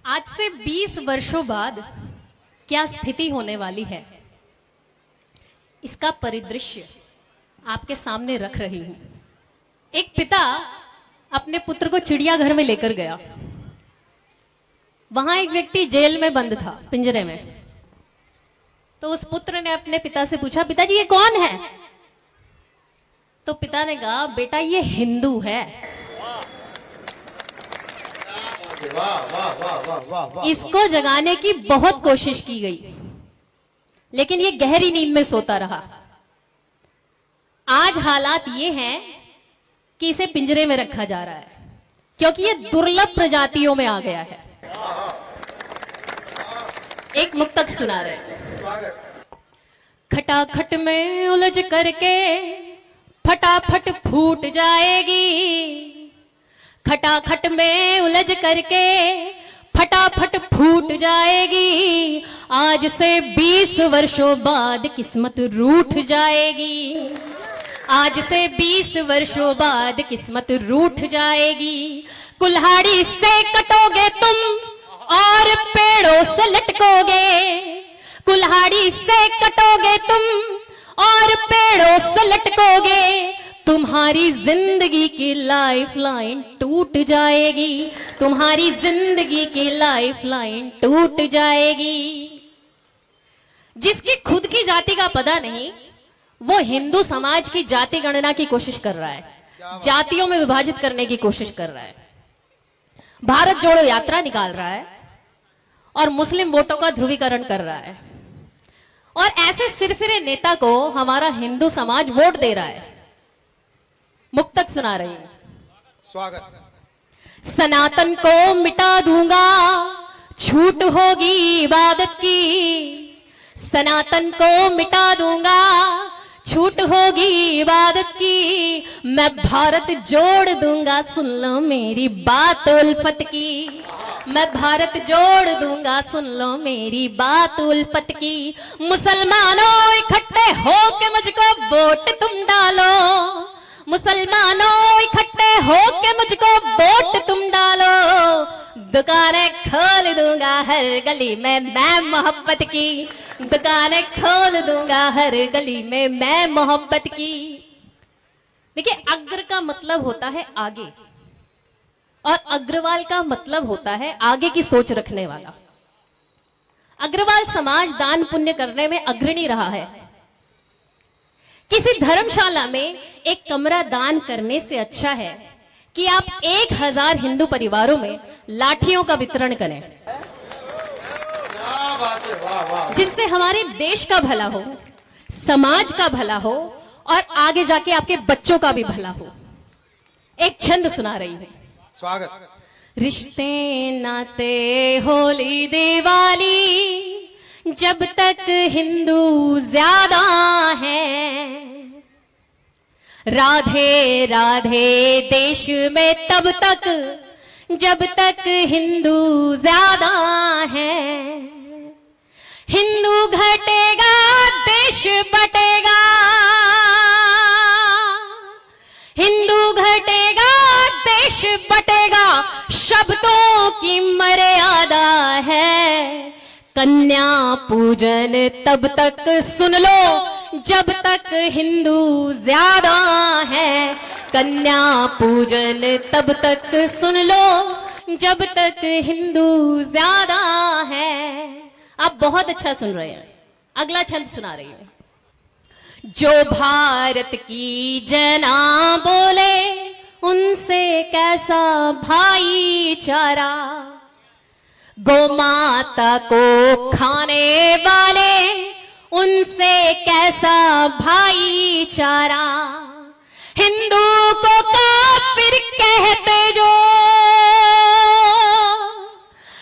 आज से 20 वर्षों बाद क्या स्थिति होने वाली है, इसका परिदृश्य आपके सामने रख रही हूं। एक पिता अपने पुत्र को चिड़ियाघर में लेकर गया। वहां एक व्यक्ति जेल में बंद था, पिंजरे में। तो उस पुत्र ने अपने पिता से पूछा, पिताजी ये कौन है? तो पिता ने कहा, बेटा ये हिंदू है। वाह वाह वाह वाह वाह वाह। इसको जगाने की बहुत कोशिश की गई, लेकिन ये गहरी नींद में सोता रहा। आज हालात ये हैं कि इसे पिंजरे में रखा जा रहा है, क्योंकि ये दुर्लभ प्रजातियों में आ गया है। एक मुक्तक सुना रहे हैं। खटाखट में उलझ करके फटाफट फूट जाएगी, खटाखट में उलझ करके फटाफट फूट जाएगी। आज से 20 वर्षों बाद किस्मत रूठ जाएगी, आज से 20 वर्षों बाद किस्मत रूठ जाएगी। कुल्हाड़ी से कटोगे तुम और पेड़ों से लटकोगे, कुल्हाड़ी से कटोगे तुम और पेड़ों से लटकोगे। तुम्हारी जिंदगी की लाइफ लाइन टूट जाएगी, तुम्हारी जिंदगी की लाइफ लाइन टूट जाएगी। जिसकी खुद की जाति का पता नहीं, वो हिंदू समाज की जाति गणना की कोशिश कर रहा है, जातियों में विभाजित करने की कोशिश कर रहा है, भारत जोड़ो यात्रा निकाल रहा है और मुस्लिम वोटों का ध्रुवीकरण कर रहा है। और ऐसे सिरफिरे नेता को हमारा हिंदू समाज वोट दे रहा है। मुक्तक सुना रही हूं। स्वागत। सनातन को मिटा दूंगा, छूट होगी इबादत की, सनातन को मिटा दूंगा, छूट होगी इबादत की। मैं भारत जोड़ दूंगा, सुन लो मेरी बात उल्फत की, मैं भारत जोड़ दूंगा, सुन लो मेरी बात उल्फत की। मुसलमानों इकट्ठे हो के मुझको वोट तुम डालो, मुसलमानों इकट्ठे हो के मुझको वोट तुम डालो। दुकानें खोल दूंगा हर गली में मैं मोहब्बत की, दुकानें खोल दूंगा हर गली में मैं मोहब्बत की। देखिए, अग्र का मतलब होता है आगे, और अग्रवाल का मतलब होता है आगे की सोच रखने वाला। अग्रवाल समाज दान पुण्य करने में अग्रणी रहा है। किसी धर्मशाला में एक कमरा दान करने से अच्छा है कि आप 1000 हिंदू परिवारों में लाठियों का वितरण करें, जिससे हमारे देश का भला हो, समाज का भला हो और आगे जाके आपके बच्चों का भी भला हो। एक छंद सुना रही हूं। स्वागत। रिश्ते नाते होली दिवाली, जब तक हिंदू ज्यादा है, राधे राधे देश में तब तक जब तक हिंदू ज्यादा है। हिंदू घटेगा देश बटेगा, हिंदू घटेगा देश बटेगा, शब्दों की मर्यादा है। कन्या पूजन तब तक सुन लो जब तक हिंदू ज्यादा है, कन्या पूजन तब तक सुन लो जब तक हिंदू ज्यादा है। आप बहुत अच्छा सुन रहे हैं। अगला छंद सुना रही हूं। जो भारत की जना बोले उनसे कैसा भाईचारा, गौ माता को खाने वाले उनसे कैसा भाईचारा। हिंदू को काफिर कहते जो,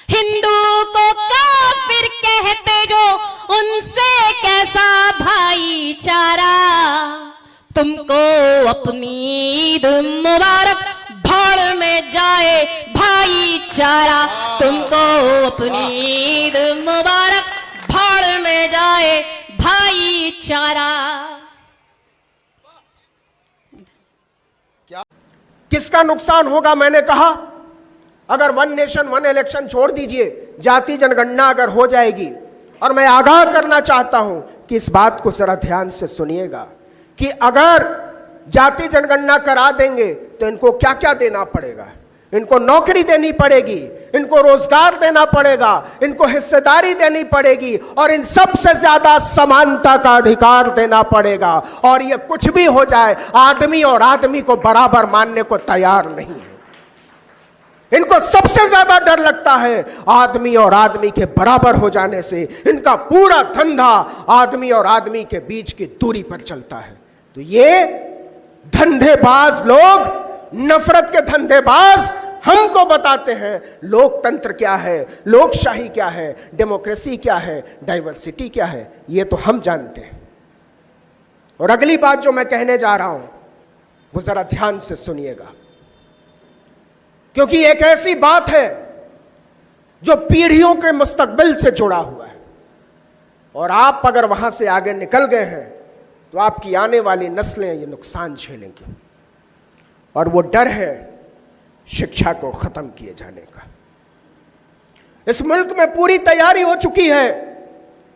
हिंदू को काफिर कहते जो, उनसे कैसा भाईचारा। तुमको अपनी ईद मुबारक, भाड़ में जाए भाईचारा। तुमको अपनी ईद मुबारक, भाड़ में जाए भाईचारा। किसका नुकसान होगा? मैंने कहा अगर वन नेशन वन इलेक्शन छोड़ दीजिए, जाति जनगणना अगर हो जाएगी, और मैं आगाह करना चाहता हूं कि इस बात को जरा ध्यान से सुनिएगा कि अगर जाति जनगणना करा देंगे तो इनको क्या क्या देना पड़ेगा। इनको नौकरी देनी पड़ेगी, इनको रोजगार देना पड़ेगा, इनको हिस्सेदारी देनी पड़ेगी, और इन सबसे ज्यादा समानता का अधिकार देना पड़ेगा। और ये कुछ भी हो जाए, आदमी और आदमी को बराबर मानने को तैयार नहीं है। इनको सबसे ज्यादा डर लगता है आदमी और आदमी के बराबर हो जाने से। इनका पूरा धंधा आदमी और आदमी के बीच की दूरी पर चलता है। तो ये धंधेबाज लोग, नफरत के धंधेबाज हमको बताते हैं लोकतंत्र क्या है, लोकशाही क्या है, डेमोक्रेसी क्या है, डाइवर्सिटी क्या है। ये तो हम जानते हैं। और अगली बात जो मैं कहने जा रहा हूं वो जरा ध्यान से सुनिएगा, क्योंकि एक ऐसी बात है जो पीढ़ियों के मुस्तकबिल से जुड़ा हुआ है, और आप अगर वहां से आगे निकल गए हैं तो आपकी आने वाली नस्लें ये नुकसान झेलेंगी। और वो डर है शिक्षा को खत्म किए जाने का। इस मुल्क में पूरी तैयारी हो चुकी है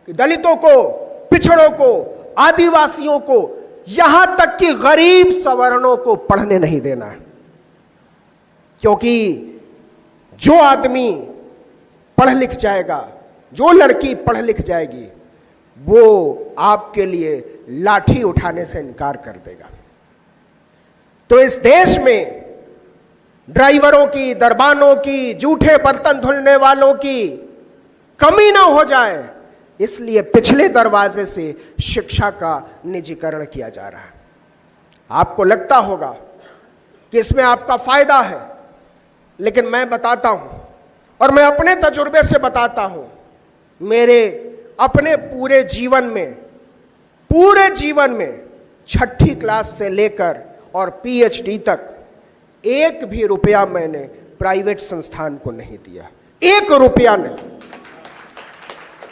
कि दलितों को, पिछड़ों को, आदिवासियों को, यहां तक कि गरीब सवर्णों को पढ़ने नहीं देना है। क्योंकि जो आदमी पढ़ लिख जाएगा, जो लड़की पढ़ लिख जाएगी, वो आपके लिए लाठी उठाने से इनकार कर देगा। तो इस देश में ड्राइवरों की, दरबानों की, जूठे बर्तन धुलने वालों की कमी ना हो जाए, इसलिए पिछले दरवाजे से शिक्षा का निजीकरण किया जा रहा है। आपको लगता होगा कि इसमें आपका फायदा है, लेकिन मैं बताता हूं, और मैं अपने तजुर्बे से बताता हूं, मेरे अपने पूरे जीवन में 6ठी क्लास से लेकर और पीएचडी तक एक भी रुपया मैंने प्राइवेट संस्थान को नहीं दिया। 1 रुपया नहीं।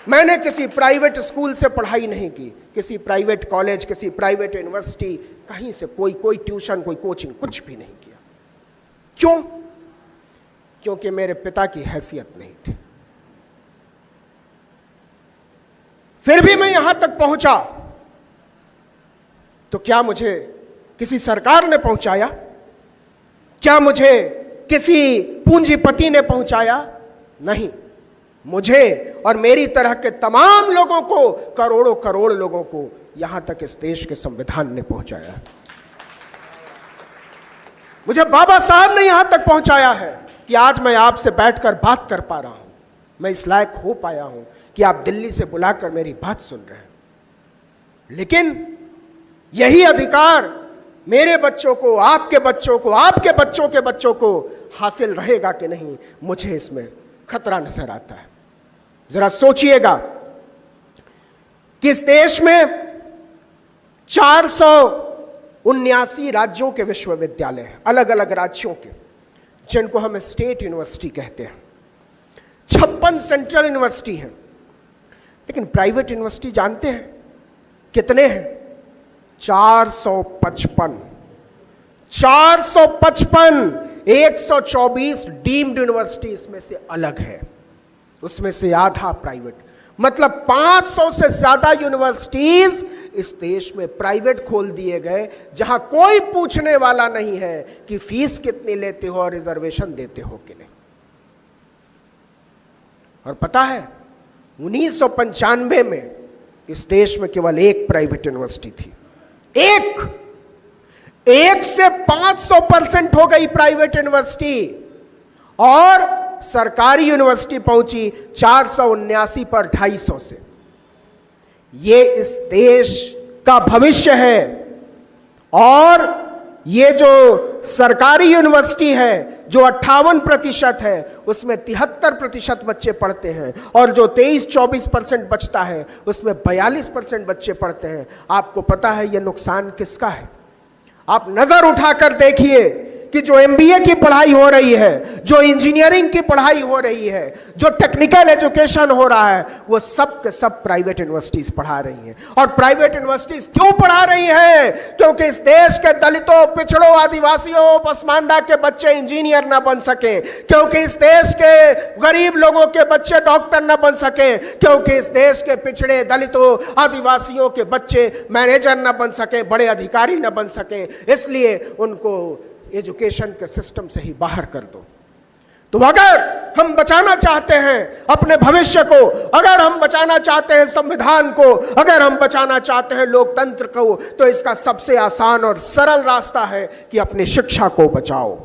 मैंने किसी प्राइवेट स्कूल से पढ़ाई नहीं की, किसी प्राइवेट कॉलेज, किसी प्राइवेट यूनिवर्सिटी, कहीं से कोई ट्यूशन, कोई कोचिंग, कुछ भी नहीं किया। क्यों? क्योंकि मेरे पिता की हैसियत नहीं थी। फिर भी मैं यहां तक पहुंचा, तो क्या मुझे किसी सरकार ने पहुंचाया? क्या मुझे किसी पूंजीपति ने पहुंचाया? नहीं। मुझे और मेरी तरह के तमाम लोगों को, करोड़ों करोड़ लोगों को यहां तक इस देश के संविधान ने पहुंचाया। मुझे बाबा साहब ने यहां तक पहुंचाया है कि आज मैं आपसे बैठकर बात कर पा रहा हूं। मैं इस लायक हो पाया हूं कि आप दिल्ली से बुलाकर मेरी बात सुन रहे हैं। लेकिन यही अधिकार मेरे बच्चों को, आपके बच्चों को, आपके बच्चों के बच्चों को हासिल रहेगा कि नहीं, मुझे इसमें खतरा नजर आता है। जरा सोचिएगा कि इस देश में 479 राज्यों के विश्वविद्यालय हैं, अलग अलग राज्यों के, जिनको हम स्टेट यूनिवर्सिटी कहते हैं। 56 सेंट्रल यूनिवर्सिटी हैं। लेकिन प्राइवेट यूनिवर्सिटी जानते हैं कितने हैं? 455। 124 डीम्ड यूनिवर्सिटी इसमें से अलग है, उसमें से आधा प्राइवेट। मतलब 500 से ज्यादा यूनिवर्सिटीज इस देश में प्राइवेट खोल दिए गए, जहां कोई पूछने वाला नहीं है कि फीस कितनी लेते हो और रिजर्वेशन देते हो कि नहीं। और पता है 1995 में इस देश में केवल 1 प्राइवेट यूनिवर्सिटी थी। एक से 500% हो गई प्राइवेट यूनिवर्सिटी, और सरकारी यूनिवर्सिटी पहुंची 479 पर 250 से। ये इस देश का भविष्य है। और ये जो सरकारी यूनिवर्सिटी है, जो 58% है, उसमें 73% बच्चे पढ़ते हैं, और जो 23-24% बचता है, उसमें 42% बच्चे पढ़ते हैं। आपको पता है ये नुकसान किसका है? आप नजर उठाकर देखिए कि जो एमबीए की पढ़ाई हो रही है, जो इंजीनियरिंग की पढ़ाई हो रही है, जो टेक्निकल एजुकेशन हो रहा है, वो सब के सब प्राइवेट यूनिवर्सिटीज पढ़ा रही हैं। और प्राइवेट यूनिवर्सिटीज क्यों पढ़ा रही हैं? क्योंकि इस देश के दलितों, पिछड़ों, आदिवासियों, पसमानदा के बच्चे इंजीनियर ना बन सके, क्योंकि इस देश के गरीब लोगों के बच्चे डॉक्टर ना बन सके, क्योंकि इस देश के पिछड़े, दलितों, आदिवासियों के बच्चे मैनेजर ना बन सके, बड़े अधिकारी ना बन सके। इसलिए उनको एजुकेशन के सिस्टम से ही बाहर कर दो। तो अगर हम बचाना चाहते हैं अपने भविष्य को, अगर हम बचाना चाहते हैं संविधान को, अगर हम बचाना चाहते हैं लोकतंत्र को, तो इसका सबसे आसान और सरल रास्ता है कि अपनी शिक्षा को बचाओ,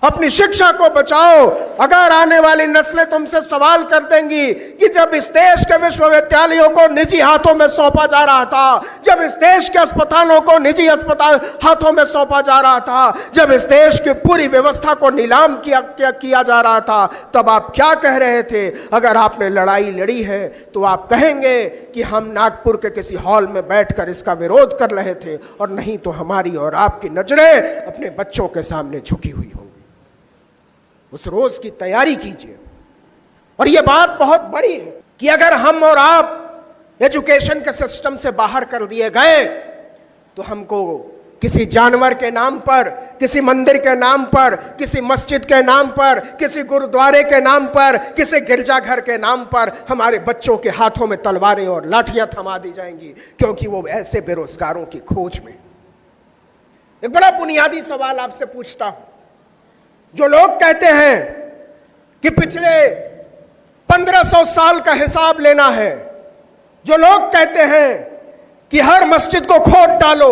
अपनी शिक्षा को बचाओ। अगर आने वाली नस्लें तुमसे सवाल कर देंगी कि जब इस देश के विश्वविद्यालयों को निजी हाथों में सौंपा जा रहा था, जब इस देश के अस्पतालों को निजी अस्पताल हाथों में सौंपा जा रहा था, जब इस देश की पूरी व्यवस्था को नीलाम किया जा रहा था, तब आप क्या कह रहे थे? अगर आपने लड़ाई लड़ी है तो आप कहेंगे कि हम नागपुर के किसी हॉल में बैठकर इसका विरोध कर रहे थे, और नहीं तो हमारी और आपकी नजरें अपने बच्चों के सामने झुकी हुई होंगी। उस रोज की तैयारी कीजिए। और यह बात बहुत बड़ी है कि अगर हम और आप एजुकेशन के सिस्टम से बाहर कर दिए गए तो हमको किसी जानवर के नाम पर, किसी मंदिर के नाम पर, किसी मस्जिद के नाम पर, किसी गुरुद्वारे के नाम पर, किसी गिरजाघर के नाम पर हमारे बच्चों के हाथों में तलवारें और लाठियां थमा दी जाएंगी, क्योंकि वो ऐसे बेरोजगारों की खोज में। एक बड़ा बुनियादी सवाल आपसे पूछता हूं। जो लोग कहते हैं कि पिछले 1500 साल का हिसाब लेना है, जो लोग कहते हैं कि हर मस्जिद को खोद डालो,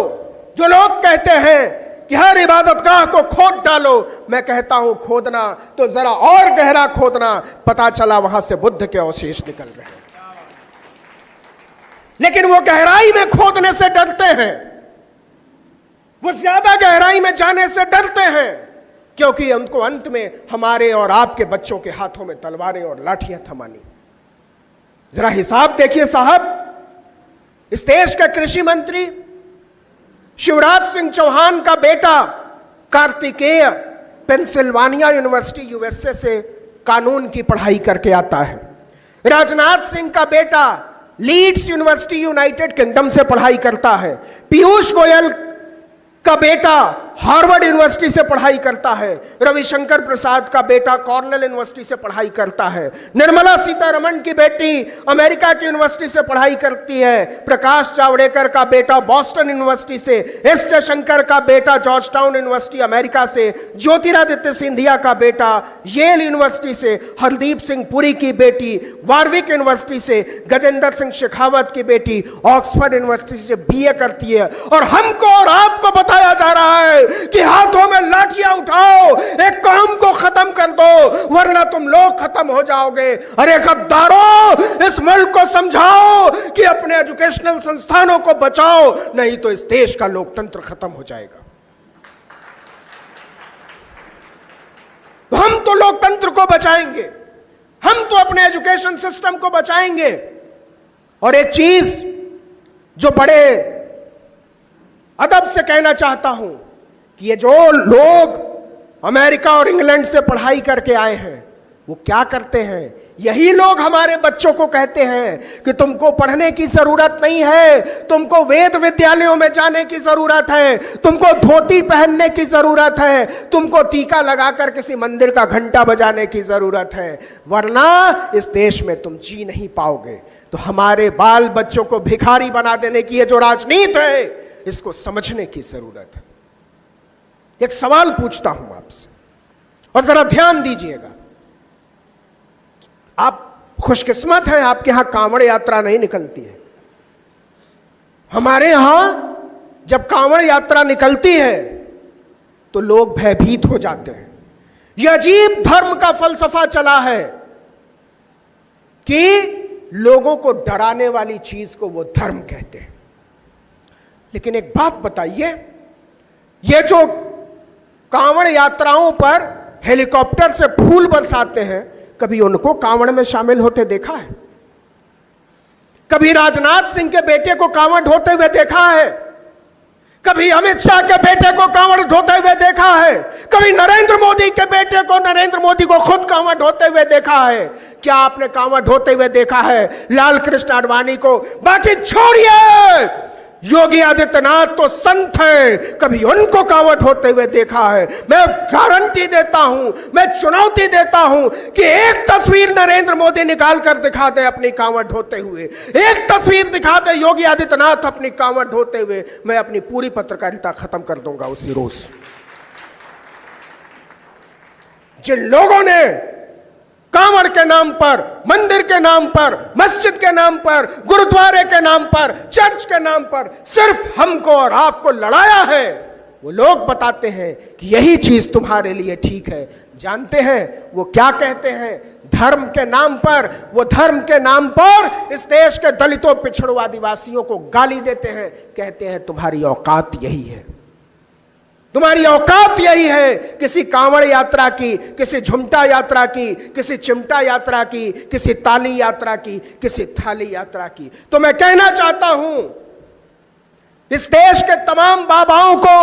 जो लोग कहते हैं कि हर इबादतगाह को खोद डालो, मैं कहता हूं खोदना तो जरा और गहरा खोदना, पता चला वहां से बुद्ध के अवशेष निकल रहे हैं। लेकिन वो गहराई में खोदने से डरते हैं, वो ज्यादा गहराई में जाने से डरते हैं, क्योंकि उनको अंत में हमारे और आपके बच्चों के हाथों में तलवारें और लाठियां थमानी। जरा हिसाब देखिए साहब, इस देश के कृषि मंत्री शिवराज सिंह चौहान का बेटा कार्तिकेय पेंसिल्वानिया यूनिवर्सिटी यूएसए से कानून की पढ़ाई करके आता है। राजनाथ सिंह का बेटा लीड्स यूनिवर्सिटी यूनाइटेड किंगडम से पढ़ाई करता है। पीयूष गोयल का बेटा हार्वर्ड यूनिवर्सिटी से पढ़ाई करता है। रविशंकर प्रसाद का बेटा कॉर्नेल यूनिवर्सिटी से पढ़ाई करता है। निर्मला सीतारमण की बेटी अमेरिका की यूनिवर्सिटी से पढ़ाई करती है। प्रकाश जावड़ेकर का बेटा बॉस्टन यूनिवर्सिटी से, एस जयशंकर का बेटा जॉर्ज टाउन यूनिवर्सिटी अमेरिका से, ज्योतिरादित्य सिंधिया का बेटा येल यूनिवर्सिटी से, हरदीप सिंह पुरी की बेटी वार्विक यूनिवर्सिटी से, गजेंद्र सिंह शेखावत की बेटी ऑक्सफोर्ड यूनिवर्सिटी से बीए करती है। और हमको और आपको बताया जा रहा है कि हाथों में लाठियां उठाओ, एक कौम को खत्म कर दो, वरना तुम लोग खत्म हो जाओगे। अरे गद्दारों, इस मुल्क को समझाओ कि अपने एजुकेशनल संस्थानों को बचाओ, नहीं तो इस देश का लोकतंत्र खत्म हो जाएगा। हम तो लोकतंत्र को बचाएंगे, हम तो अपने एजुकेशन सिस्टम को बचाएंगे। और एक चीज जो बड़े अदब से कहना चाहता हूं कि ये जो लोग अमेरिका और इंग्लैंड से पढ़ाई करके आए हैं, वो क्या करते हैं? यही लोग हमारे बच्चों को कहते हैं कि तुमको पढ़ने की जरूरत नहीं है, तुमको वेद विद्यालयों में जाने की जरूरत है, तुमको धोती पहनने की जरूरत है, तुमको टीका लगाकर किसी मंदिर का घंटा बजाने की जरूरत है, वरना इस देश में तुम जी नहीं पाओगे। तो हमारे बाल बच्चों को भिखारी बना देने की ये जो राजनीति है, इसको समझने की जरूरत है। एक सवाल पूछता हूं आपसे, और जरा ध्यान दीजिएगा। आप खुशकिस्मत हैं, आपके यहां कांवड़ यात्रा नहीं निकलती है। हमारे यहां जब कांवड़ यात्रा निकलती है तो लोग भयभीत हो जाते हैं। यह अजीब धर्म का फलसफा चला है कि लोगों को डराने वाली चीज को वो धर्म कहते हैं। लेकिन एक बात बताइए, ये जो कांवड़ यात्राओं पर हेलीकॉप्टर से फूल बरसाते हैं, कभी उनको कांवड़ में शामिल होते देखा है? कभी राजनाथ सिंह के बेटे को कांवड़ ढोते हुए देखा है? कभी अमित शाह के बेटे को कांवड़ ढोते हुए देखा है, कभी नरेंद्र मोदी के बेटे को, नरेंद्र मोदी को खुद कांवड़ ढोते हुए देखा है। क्या आपने कांवड़ ढोते हुए देखा है लाल कृष्ण आडवाणी को? बाकी छोड़िए, योगी आदित्यनाथ तो संत हैं, कभी उनको कांवड़ ढोते हुए देखा है? मैं गारंटी देता हूं, मैं चुनौती देता हूं कि एक तस्वीर नरेंद्र मोदी निकाल कर दिखा दे अपनी कांवड़ ढोते हुए, एक तस्वीर दिखा दे योगी आदित्यनाथ अपनी कांवड़ ढोते हुए, मैं अपनी पूरी पत्रकारिता खत्म कर दूंगा उसी रोज। जिन लोगों ने कांवड़ के नाम पर, मंदिर के नाम पर, मस्जिद के नाम पर, गुरुद्वारे के नाम पर, चर्च के नाम पर सिर्फ हमको और आपको लड़ाया है, वो लोग बताते हैं कि यही चीज तुम्हारे लिए ठीक है। जानते हैं वो क्या कहते हैं? धर्म के नाम पर, वो धर्म के नाम पर इस देश के दलितों, पिछड़ों, आदिवासियों को गाली देते हैं, कहते हैं तुम्हारी औकात यही है, तुम्हारी औकात यही है। किसी कांवड़ यात्रा की, किसी झुमटा यात्रा की, किसी चिमटा यात्रा की, किसी ताली यात्रा की, किसी थाली यात्रा की। तो मैं कहना चाहता हूं इस देश के तमाम बाबाओं को,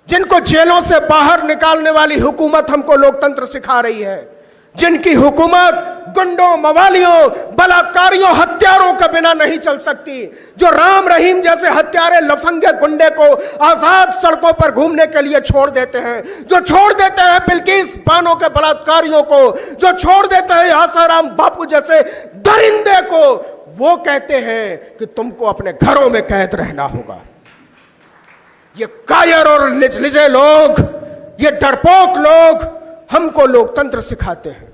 जिनको जेलों से बाहर निकालने वाली हुकूमत हमको लोकतंत्र सिखा रही है, जिनकी हुकूमत गुंडों, मवालियों, बलात्कारियों, हत्यारों के बिना नहीं चल सकती, जो राम रहीम जैसे हत्यारे, लफंगे, गुंडे को आजाद सड़कों पर घूमने के लिए छोड़ देते हैं, जो छोड़ देते हैं बिल्किस बानो के बलात्कारियों को, जो छोड़ देते हैं आसाराम बापू जैसे दरिंदे को, वो कहते हैं कि तुमको अपने घरों में कैद रहना होगा। ये कायर और लिजे लोग, ये डरपोक लोग हमको लोकतंत्र सिखाते हैं,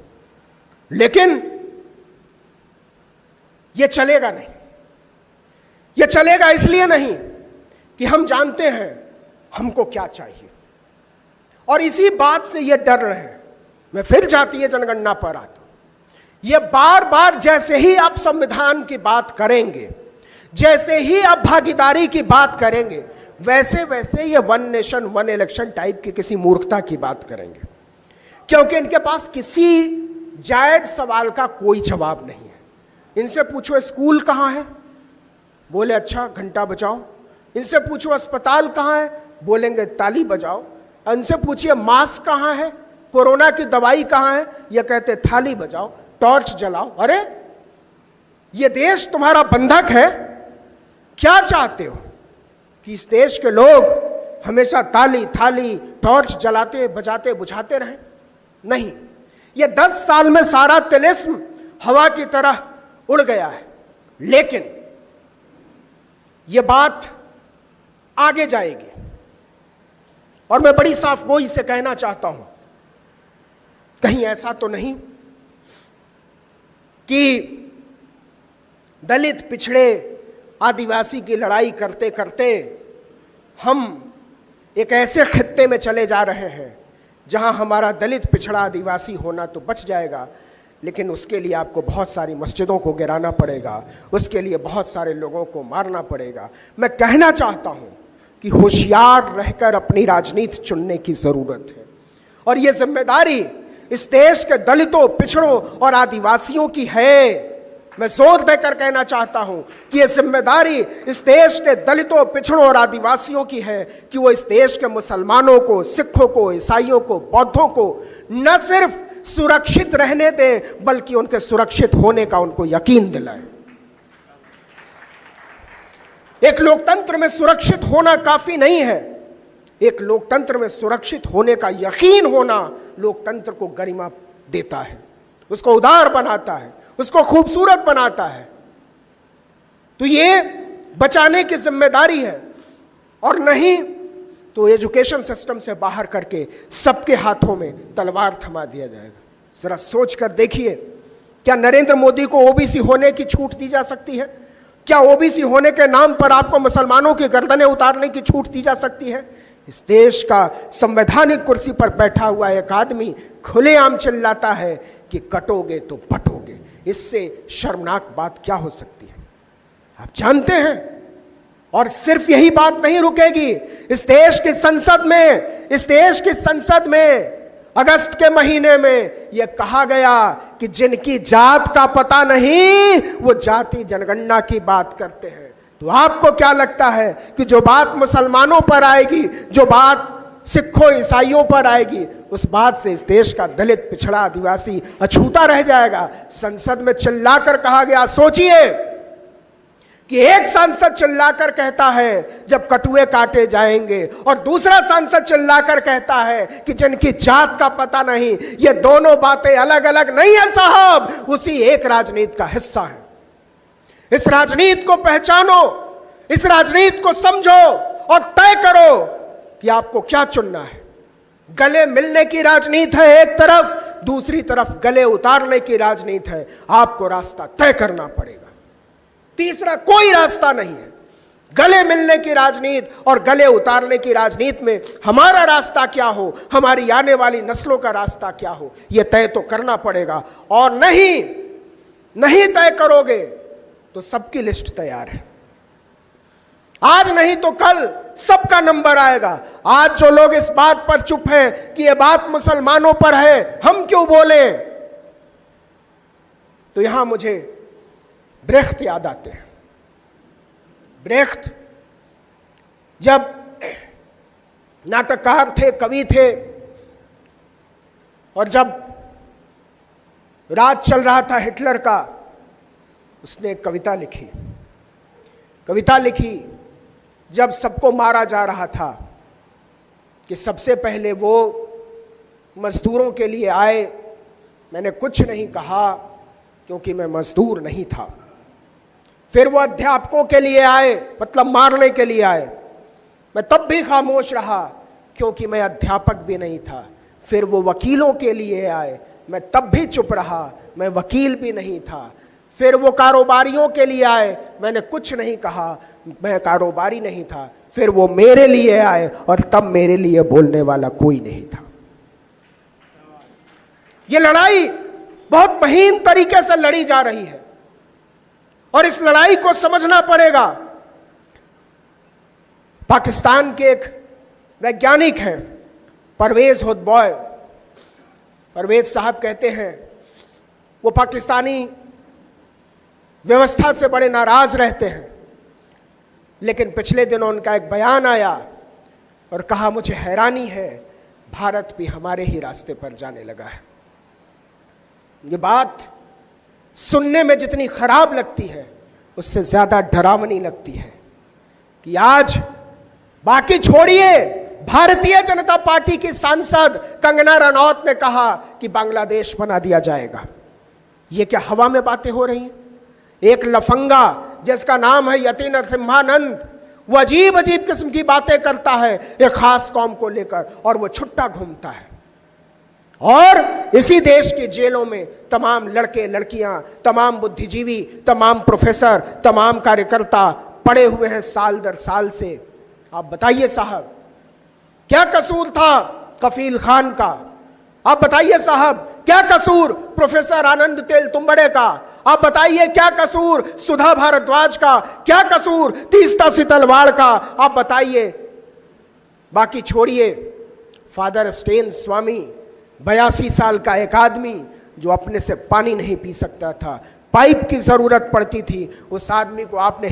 लेकिन ये चलेगा नहीं। ये चलेगा इसलिए नहीं कि हम जानते हैं हमको क्या चाहिए, और इसी बात से ये डर रहे हैं। मैं फिर जातीय जनगणना पर आता हूं। ये बार बार जैसे ही आप संविधान की बात करेंगे, जैसे ही आप भागीदारी की बात करेंगे, वैसे वैसे ये one nation one election type की किसी मूर्खता की बात करेंगे, क्योंकि इनके पास किसी जायज सवाल का कोई जवाब नहीं है। इनसे पूछो स्कूल कहाँ है, बोले अच्छा घंटा बजाओ। इनसे पूछो अस्पताल कहाँ है, बोलेंगे ताली बजाओ। इनसे पूछिए मास्क कहाँ है, कोरोना की दवाई कहाँ है, ये कहते थाली बजाओ, टॉर्च जलाओ। अरे ये देश तुम्हारा बंधक है, क्या चाहते हो कि इस देश के लोग हमेशा ताली, थाली, टॉर्च जलाते, बजाते, बुझाते रहें? नहीं, ये 10 साल में सारा तिलिस्म हवा की तरह उड़ गया है। लेकिन ये बात आगे जाएगी, और मैं बड़ी साफगोई से कहना चाहता हूं, कहीं ऐसा तो नहीं कि दलित, पिछड़े, आदिवासी की लड़ाई करते करते हम एक ऐसे खित्ते में चले जा रहे हैं जहां हमारा दलित, पिछड़ा, आदिवासी होना तो बच जाएगा, लेकिन उसके लिए आपको बहुत सारी मस्जिदों को गिराना पड़ेगा, उसके लिए बहुत सारे लोगों को मारना पड़ेगा। मैं कहना चाहता हूं कि होशियार रहकर अपनी राजनीति चुनने की जरूरत है, और यह जिम्मेदारी इस देश के दलितों, पिछड़ों और आदिवासियों की है। मैं जोर देकर कहना चाहता हूं कि यह जिम्मेदारी इस देश के दलितों, पिछड़ों और आदिवासियों की है कि वो इस देश के मुसलमानों को, सिखों को, ईसाइयों को, बौद्धों को न सिर्फ सुरक्षित रहने दें, बल्कि उनके सुरक्षित होने का उनको यकीन दिलाएं। एक लोकतंत्र में सुरक्षित होना काफी नहीं है, एक लोकतंत्र में सुरक्षित होने का यकीन होना लोकतंत्र को गरिमा देता है, उसको उदार बनाता है, उसको खूबसूरत बनाता है। तो ये बचाने की जिम्मेदारी है, और नहीं तो एजुकेशन सिस्टम से बाहर करके सबके हाथों में तलवार थमा दिया जाएगा। जरा सोच कर देखिए, क्या नरेंद्र मोदी को ओबीसी होने की छूट दी जा सकती है? क्या ओबीसी होने के नाम पर आपको मुसलमानों की गर्दनें उतारने की छूट दी जा सकती है? इस देश का संवैधानिक कुर्सी पर बैठा हुआ एक आदमी खुलेआम चिल्लाता है कि कटोगे तो पटोगे। इससे शर्मनाक बात क्या हो सकती है? आप जानते हैं, और सिर्फ यही बात नहीं रुकेगी। इस देश की संसद में अगस्त के महीने में यह कहा गया कि जिनकी जात का पता नहीं वो जाति जनगणना की बात करते हैं। तो आपको क्या लगता है कि जो बात मुसलमानों पर आएगी, जो बात सिखों ईसाइयों पर आएगी, उस बात से इस देश का दलित, पिछड़ा, आदिवासी अछूता रह जाएगा? संसद में चिल्लाकर कहा गया, सोचिए कि एक सांसद चिल्लाकर कहता है जब कटुए काटे जाएंगे, और दूसरा सांसद चिल्लाकर कहता है कि जिनकी जात का पता नहीं। ये दोनों बातें अलग अलग नहीं है साहब, उसी एक राजनीति का हिस्सा है। इस राजनीति को पहचानो, इस राजनीति को समझो और तय करो कि आपको क्या चुनना है। गले मिलने की राजनीति है एक तरफ, दूसरी तरफ गले उतारने की राजनीति है। आपको रास्ता तय करना पड़ेगा, तीसरा कोई रास्ता नहीं है। गले मिलने की राजनीति और गले उतारने की राजनीति में हमारा रास्ता क्या हो, हमारी आने वाली नस्लों का रास्ता क्या हो, यह तय तो करना पड़ेगा। और नहीं तय करोगे तो सबकी लिस्ट तैयार है। आज नहीं तो कल सबका नंबर आएगा। आज जो लोग इस बात पर चुप हैं कि यह बात मुसलमानों पर है, हम क्यों बोले, तो यहां मुझे ब्रेख्त याद आते हैं। ब्रेख्त जब नाटककार थे, कवि थे, और जब राज चल रहा था हिटलर का, उसने एक कविता लिखी जब सबको मारा जा रहा था, कि सबसे पहले वो मजदूरों के लिए आए, मैंने कुछ नहीं कहा क्योंकि मैं मजदूर नहीं था। फिर वो अध्यापकों के लिए आए, मतलब मारने के लिए आए, मैं तब भी खामोश रहा क्योंकि मैं अध्यापक भी नहीं था। फिर वो वकीलों के लिए आए, मैं तब भी चुप रहा, मैं वकील भी नहीं था। फिर वो कारोबारियों के लिए आए, मैंने कुछ नहीं कहा, मैं कारोबारी नहीं था। फिर वो मेरे लिए आए और तब मेरे लिए बोलने वाला कोई नहीं था। ये लड़ाई बहुत महीन तरीके से लड़ी जा रही है और इस लड़ाई को समझना पड़ेगा। पाकिस्तान के एक वैज्ञानिक हैं परवेज होतबॉय, परवेज साहब कहते हैं वो पाकिस्तानी व्यवस्था से बड़े नाराज रहते हैं, लेकिन पिछले दिनों उनका एक बयान आया और कहा मुझे हैरानी है, भारत भी हमारे ही रास्ते पर जाने लगा है। ये बात सुनने में जितनी खराब लगती है उससे ज्यादा डरावनी लगती है कि आज बाकी छोड़िए, भारतीय जनता पार्टी की सांसद कंगना रनौत ने कहा कि बांग्लादेश बना दिया जाएगा। ये क्या हवा में बातें हो रही हैं? एक लफंगा जिसका नाम है यति नरसिम्हानंद, वो अजीब अजीब किस्म की बातें करता है एक खास कौम को लेकर, और वो छुट्टा घूमता है। और इसी देश की जेलों में तमाम लड़के लड़कियां, तमाम बुद्धिजीवी, तमाम प्रोफेसर, तमाम कार्यकर्ता पड़े हुए हैं साल दर साल से। आप बताइए साहब, क्या कसूर था कफील खान का? आप बताइए साहब, क्या कसूर प्रोफेसर आनंद तेल तुंबड़े का? आप बताइए क्या कसूर सुधा भारद्वाज का? क्या कसूर तीस्ता सितलवाड़ का? आप बताइए। बाकी छोड़िए फादर स्टेन स्वामी, 82 साल का एक आदमी जो अपने से पानी नहीं पी सकता था, पाइप की जरूरत पड़ती थी, उस आदमी को आपने